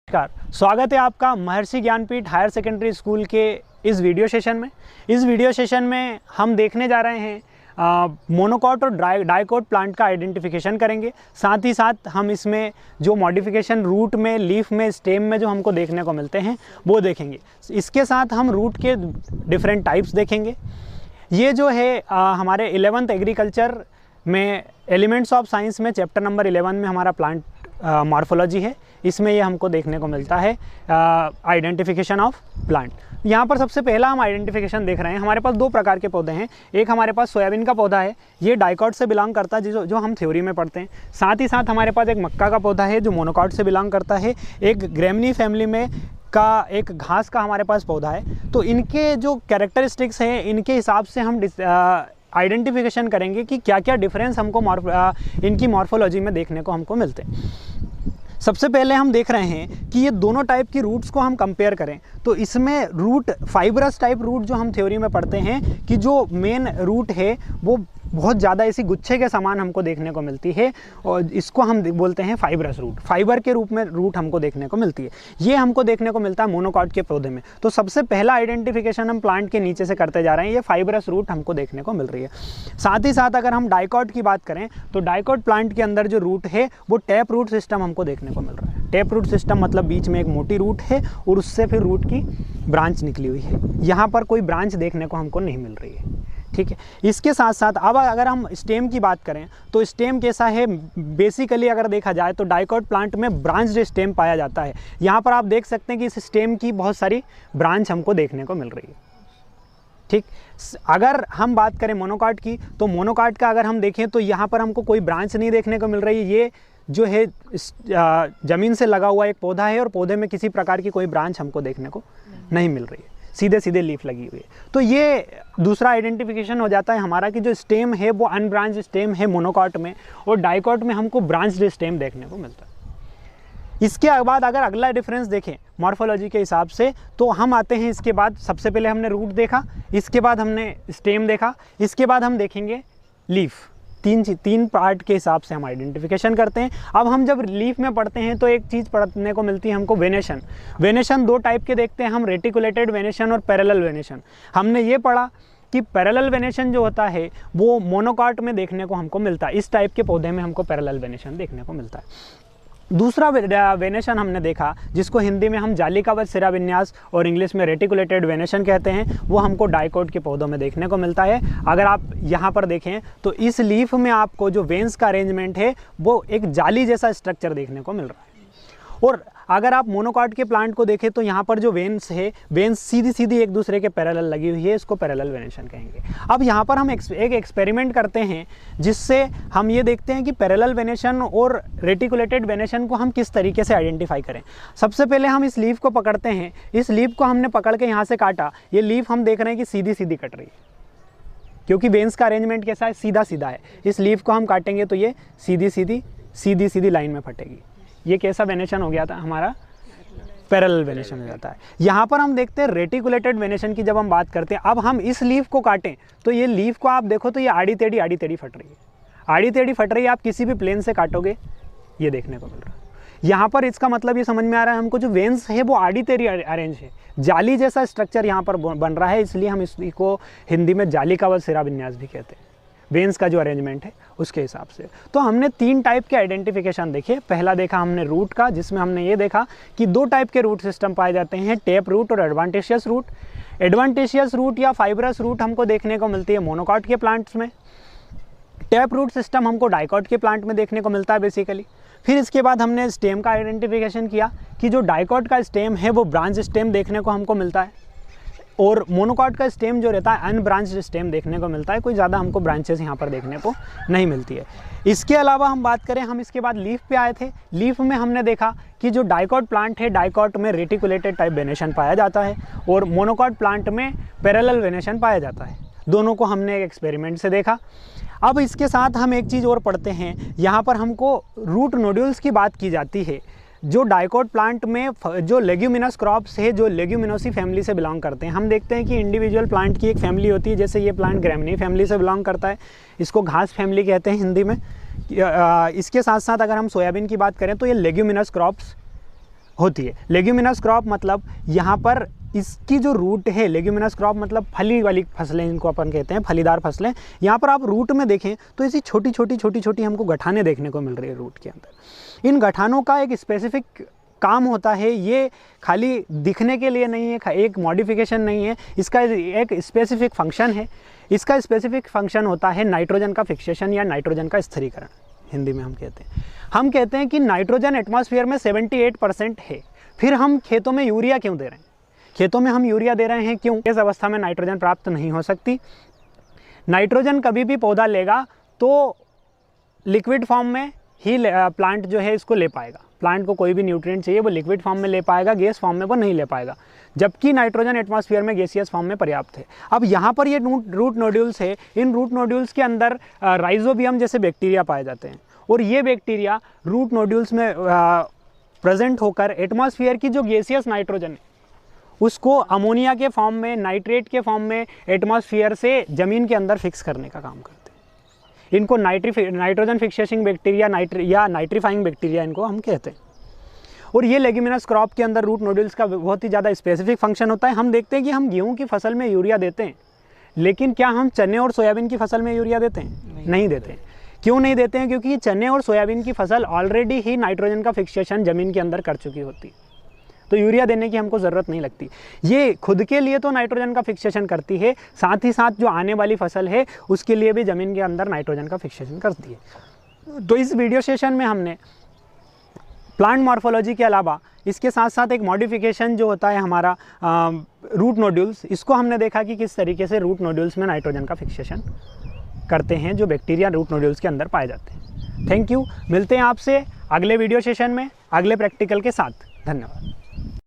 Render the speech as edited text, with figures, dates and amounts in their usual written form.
नमस्कार, स्वागत है आपका महर्षि ज्ञानपीठ हायर सेकेंडरी स्कूल के इस वीडियो सेशन में। इस वीडियो सेशन में हम देखने जा रहे हैं मोनोकॉट और डाइकॉट प्लांट का आइडेंटिफिकेशन करेंगे। साथ ही साथ हम इसमें जो मॉडिफिकेशन रूट में, लीफ में, स्टेम में जो हमको देखने को मिलते हैं वो देखेंगे। इसके साथ हम रूट के डिफरेंट टाइप्स देखेंगे। ये जो है हमारे 11th एग्रीकल्चर में एलिमेंट्स ऑफ साइंस में चैप्टर नंबर 11 में हमारा प्लांट मॉर्फोलॉजी है। इसमें ये हमको देखने को मिलता है आइडेंटिफिकेशन ऑफ प्लांट। यहाँ पर सबसे पहला हम आइडेंटिफिकेशन देख रहे हैं। हमारे पास दो प्रकार के पौधे हैं। एक हमारे पास सोयाबीन का पौधा है, ये डाइकॉट से बिलोंग करता है, जो हम थ्योरी में पढ़ते हैं। साथ ही साथ हमारे पास एक मक्का का पौधा है जो मोनोकॉट से बिलोंग करता है। एक ग्रेमनी फैमिली में का एक घास का हमारे पास पौधा है। तो इनके जो कैरेक्टरिस्टिक्स हैं, इनके हिसाब से हम आइडेंटिफिकेशन करेंगे कि क्या क्या डिफरेंस हमको इनकी मॉर्फोलॉजी में देखने को हमको मिलते हैं। सबसे पहले हम देख रहे हैं कि ये दोनों टाइप की रूट्स को हम कंपेयर करें तो इसमें रूट फाइब्रस टाइप रूट जो हम थ्योरी में पढ़ते हैं कि जो मेन रूट है वो बहुत ज़्यादा ऐसी गुच्छे के समान हमको देखने को मिलती है और इसको हम बोलते हैं फाइब्रस रूट। फाइबर के रूप में रूट हमको देखने को मिलती है। ये हमको देखने को मिलता है मोनोकॉट के पौधे में। तो सबसे पहला आइडेंटिफिकेशन हम प्लांट के नीचे से करते जा रहे हैं, ये फाइब्रस रूट हमको देखने को मिल रही है। साथ ही साथ अगर हम डाइकॉट की बात करें तो डाइकॉट प्लांट के अंदर जो रूट है वो टैप रूट सिस्टम हमको देखने को मिल रहा है। टैप रूट सिस्टम मतलब बीच में एक मोटी रूट है और उससे फिर रूट की ब्रांच निकली हुई है। यहाँ पर कोई ब्रांच देखने को हमको नहीं मिल रही है। ठीक है, इसके साथ साथ अब अगर हम स्टेम की बात करें तो स्टेम कैसा है, बेसिकली अगर देखा जाए तो डाइकॉट प्लांट में ब्रांच्ड स्टेम पाया जाता है। यहाँ पर आप देख सकते हैं कि इस स्टेम की बहुत सारी ब्रांच हमको देखने को मिल रही है। ठीक, अगर हम बात करें मोनोकॉट की तो मोनोकॉट का अगर हम देखें तो यहाँ पर हमको कोई ब्रांच नहीं देखने को मिल रही है। ये जो है ज़मीन से लगा हुआ एक पौधा है और पौधे में किसी प्रकार की कोई ब्रांच हमको देखने को नहीं मिल रही है, सीधे सीधे लीफ लगी हुई है। तो ये दूसरा आइडेंटिफिकेशन हो जाता है हमारा कि जो स्टेम है वो अनब्रांच्ड स्टेम है मोनोकॉट में, और डाइकॉट में हमको ब्रांच्ड स्टेम देखने को मिलता है। इसके बाद अगर अगला डिफरेंस देखें मॉर्फोलॉजी के हिसाब से तो हम आते हैं इसके बाद, सबसे पहले हमने रूट देखा, इसके बाद हमने स्टेम देखा, इसके बाद हम देखेंगे लीफ। तीन पार्ट के हिसाब से हम आइडेंटिफिकेशन करते हैं। अब हम जब लीफ में पढ़ते हैं तो एक चीज़ पढ़ने को मिलती है हमको वेनेशन। वेनेशन दो टाइप के देखते हैं हम, रेटिकुलेटेड वेनेशन और पैरेलल वेनेशन। हमने ये पढ़ा कि पैरेलल वेनेशन जो होता है वो मोनोकॉट में देखने को हमको मिलता है। इस टाइप के पौधे में हमको पैरेलल वेनेशन देखने को मिलता है। दूसरा वेनेशन हमने देखा जिसको हिंदी में हम जालिकावत सिरा विन्यास और इंग्लिश में रेटिकुलेटेड वेनेशन कहते हैं, वो हमको डाइकॉट के पौधों में देखने को मिलता है। अगर आप यहाँ पर देखें तो इस लीफ में आपको जो वेन्स का अरेंजमेंट है वो एक जाली जैसा स्ट्रक्चर देखने को मिल रहा है। और अगर आप मोनोकॉट के प्लांट को देखें तो यहाँ पर जो वेन्स है, वेन्स सीधी सीधी एक दूसरे के पैरेलल लगी हुई है, इसको पैरेलल वेनेशन कहेंगे। अब यहाँ पर हम एक एक्सपेरिमेंट करते हैं जिससे हम ये देखते हैं कि पैरेलल वेनेशन और रेटिकुलेटेड वेनेशन को हम किस तरीके से आइडेंटिफाई करें। सबसे पहले हम इस लीफ को पकड़ते हैं। इस लीफ को हमने पकड़ के यहाँ से काटा, ये लीफ हम देख रहे हैं कि सीधी सीधी कट रही है क्योंकि वेन्स का अरेंजमेंट कैसा है, सीधा सीधा है। इस लीफ को हम काटेंगे तो ये सीधी सीधी लाइन में फटेगी। ये कैसा वेनेशन हो गया था हमारा, पैरेलल वेनेशन हो जाता है। यहाँ पर हम देखते हैं रेटिकुलेटेड वेनेशन की जब हम बात करते हैं। अब हम इस लीफ को काटें तो ये लीफ को आप देखो तो ये आड़ी टेढ़ी फट रही है, आड़ी टेढ़ी फट रही है। आप किसी भी प्लेन से काटोगे ये देखने को मिल रहा है। यहाँ पर इसका मतलब ये समझ में आ रहा है हमको जो वेन्स है वो आड़ी टेढ़ी अरेंज है, जाली जैसा स्ट्रक्चर यहाँ पर बन रहा है, इसलिए हम इसको हिंदी में जालिकावत सिरा विन्यास भी कहते हैं, वेन्स का जो अरेंजमेंट है उसके हिसाब से। तो हमने तीन टाइप के आइडेंटिफिकेशन देखे। पहला देखा हमने रूट का, जिसमें हमने ये देखा कि दो टाइप के रूट सिस्टम पाए जाते हैं, टैप रूट और एडवांटेशियस रूट। एडवांटेशियस रूट या फाइब्रस रूट हमको देखने को मिलती है मोनोकॉट के प्लांट्स में। टैप रूट सिस्टम हमको डाइकॉट के प्लांट में देखने को मिलता है बेसिकली। फिर इसके बाद हमने स्टेम का आइडेंटिफिकेशन किया कि जो डाइकॉट का स्टेम है वो ब्रांच स्टेम देखने को हमको मिलता है और मोनोकॉट का स्टेम जो रहता है अनब्रांच्ड स्टेम देखने को मिलता है, कोई ज़्यादा हमको ब्रांचेस यहाँ पर देखने को नहीं मिलती है। इसके अलावा हम बात करें, हम इसके बाद लीफ पे आए थे। लीफ में हमने देखा कि जो डाइकॉट प्लांट है, डाइकॉट में रेटिकुलेटेड टाइप वेनेशन पाया जाता है और मोनोकॉट प्लांट में पैरेलल वेनेशन पाया जाता है। दोनों को हमने एक एक्सपेरिमेंट से देखा। अब इसके साथ हम एक चीज़ और पढ़ते हैं, यहाँ पर हमको रूट नोड्यूल्स की बात की जाती है। जो डाइकॉट प्लांट में जो लेग्यूमिनस क्रॉप्स है, जो लेग्यूमिनोसी फैमिली से बिलोंग करते हैं, हम देखते हैं कि इंडिविजुअल प्लांट की एक फैमिली होती है। जैसे ये प्लांट ग्रेमनी फैमिली से बिलोंग करता है, इसको घास फैमिली कहते हैं हिंदी में। इसके साथ साथ अगर हम सोयाबीन की बात करें तो ये लेग्यूमिनस क्रॉप्स होती है। लेग्यूमिनस क्रॉप मतलब यहाँ पर इसकी जो रूट है, लेग्यूमिनस क्रॉप मतलब फली वाली फसलें इनको अपन कहते हैं, फलीदार फसलें। यहाँ पर आप रूट में देखें तो ऐसी छोटी छोटी हमको गठाने देखने को मिल रही है रूट के अंदर। इन गठानों का एक स्पेसिफिक काम होता है, ये खाली दिखने के लिए नहीं है, एक मॉडिफिकेशन नहीं है, इसका एक स्पेसिफिक फंक्शन है। इसका स्पेसिफिक फंक्शन होता है नाइट्रोजन का फिक्सेशन या नाइट्रोजन का स्थिरीकरण, हिंदी में हम कहते हैं कि नाइट्रोजन एटमॉस्फेयर में 78% है, फिर हम खेतों में यूरिया क्यों दे रहे हैं? खेतों में हम यूरिया दे रहे हैं क्यों? इस अवस्था में नाइट्रोजन प्राप्त नहीं हो सकती। नाइट्रोजन कभी भी पौधा लेगा तो लिक्विड फॉर्म में ही प्लांट जो है इसको ले पाएगा। प्लांट को कोई भी न्यूट्रिएंट चाहिए वो लिक्विड फॉर्म में ले पाएगा, गैस फॉर्म में वो नहीं ले पाएगा, जबकि नाइट्रोजन एटमॉस्फेयर में गैसियस फॉर्म में पर्याप्त है। अब यहाँ पर ये रूट नोड्यूल्स है, इन रूट नोड्यूल्स के अंदर राइजोबियम जैसे बैक्टीरिया पाए जाते हैं, और ये बैक्टीरिया रूट नोड्यूल्स में प्रेजेंट होकर एटमॉस्फेयर की जो गैसियस नाइट्रोजन है उसको अमोनिया के फॉर्म में, नाइट्रेट के फॉर्म में एटमॉस्फेयर से ज़मीन के अंदर फिक्स करने का काम करते हैं। इनको नाइट्रोजन फिक्सेशिंग बैक्टीरिया या नाइट्रीफाइंग बैक्टीरिया इनको हम कहते हैं। और ये लेग्यूमिनस क्रॉप के अंदर रूट नोड्यूल्स का बहुत ही ज़्यादा स्पेसिफिक फंक्शन होता है। हम देखते हैं कि हम गेहूं की फसल में यूरिया देते हैं, लेकिन क्या हम चने और सोयाबीन की फसल में यूरिया देते हैं? नहीं देते हैं। क्यों नहीं देते हैं? क्योंकि चने और सोयाबीन की फसल ऑलरेडी ही नाइट्रोजन का फिक्सेशन ज़मीन के अंदर कर चुकी होती, तो यूरिया देने की हमको ज़रूरत नहीं लगती। ये खुद के लिए तो नाइट्रोजन का फिक्सेशन करती है, साथ ही साथ जो आने वाली फसल है उसके लिए भी ज़मीन के अंदर नाइट्रोजन का फिक्सेशन करती है। तो इस वीडियो सेशन में हमने प्लांट मॉर्फोलॉजी के अलावा इसके साथ साथ एक मॉडिफिकेशन जो होता है हमारा रूट नोड्यूल्स, इसको हमने देखा कि किस तरीके से रूट नोड्यूल्स में नाइट्रोजन का फिक्सेशन करते हैं जो बैक्टीरिया रूट नोड्यूल्स के अंदर पाए जाते हैं। Thank you. मिलते हैं आपसे अगले वीडियो सेशन में अगले प्रैक्टिकल के साथ। धन्यवाद।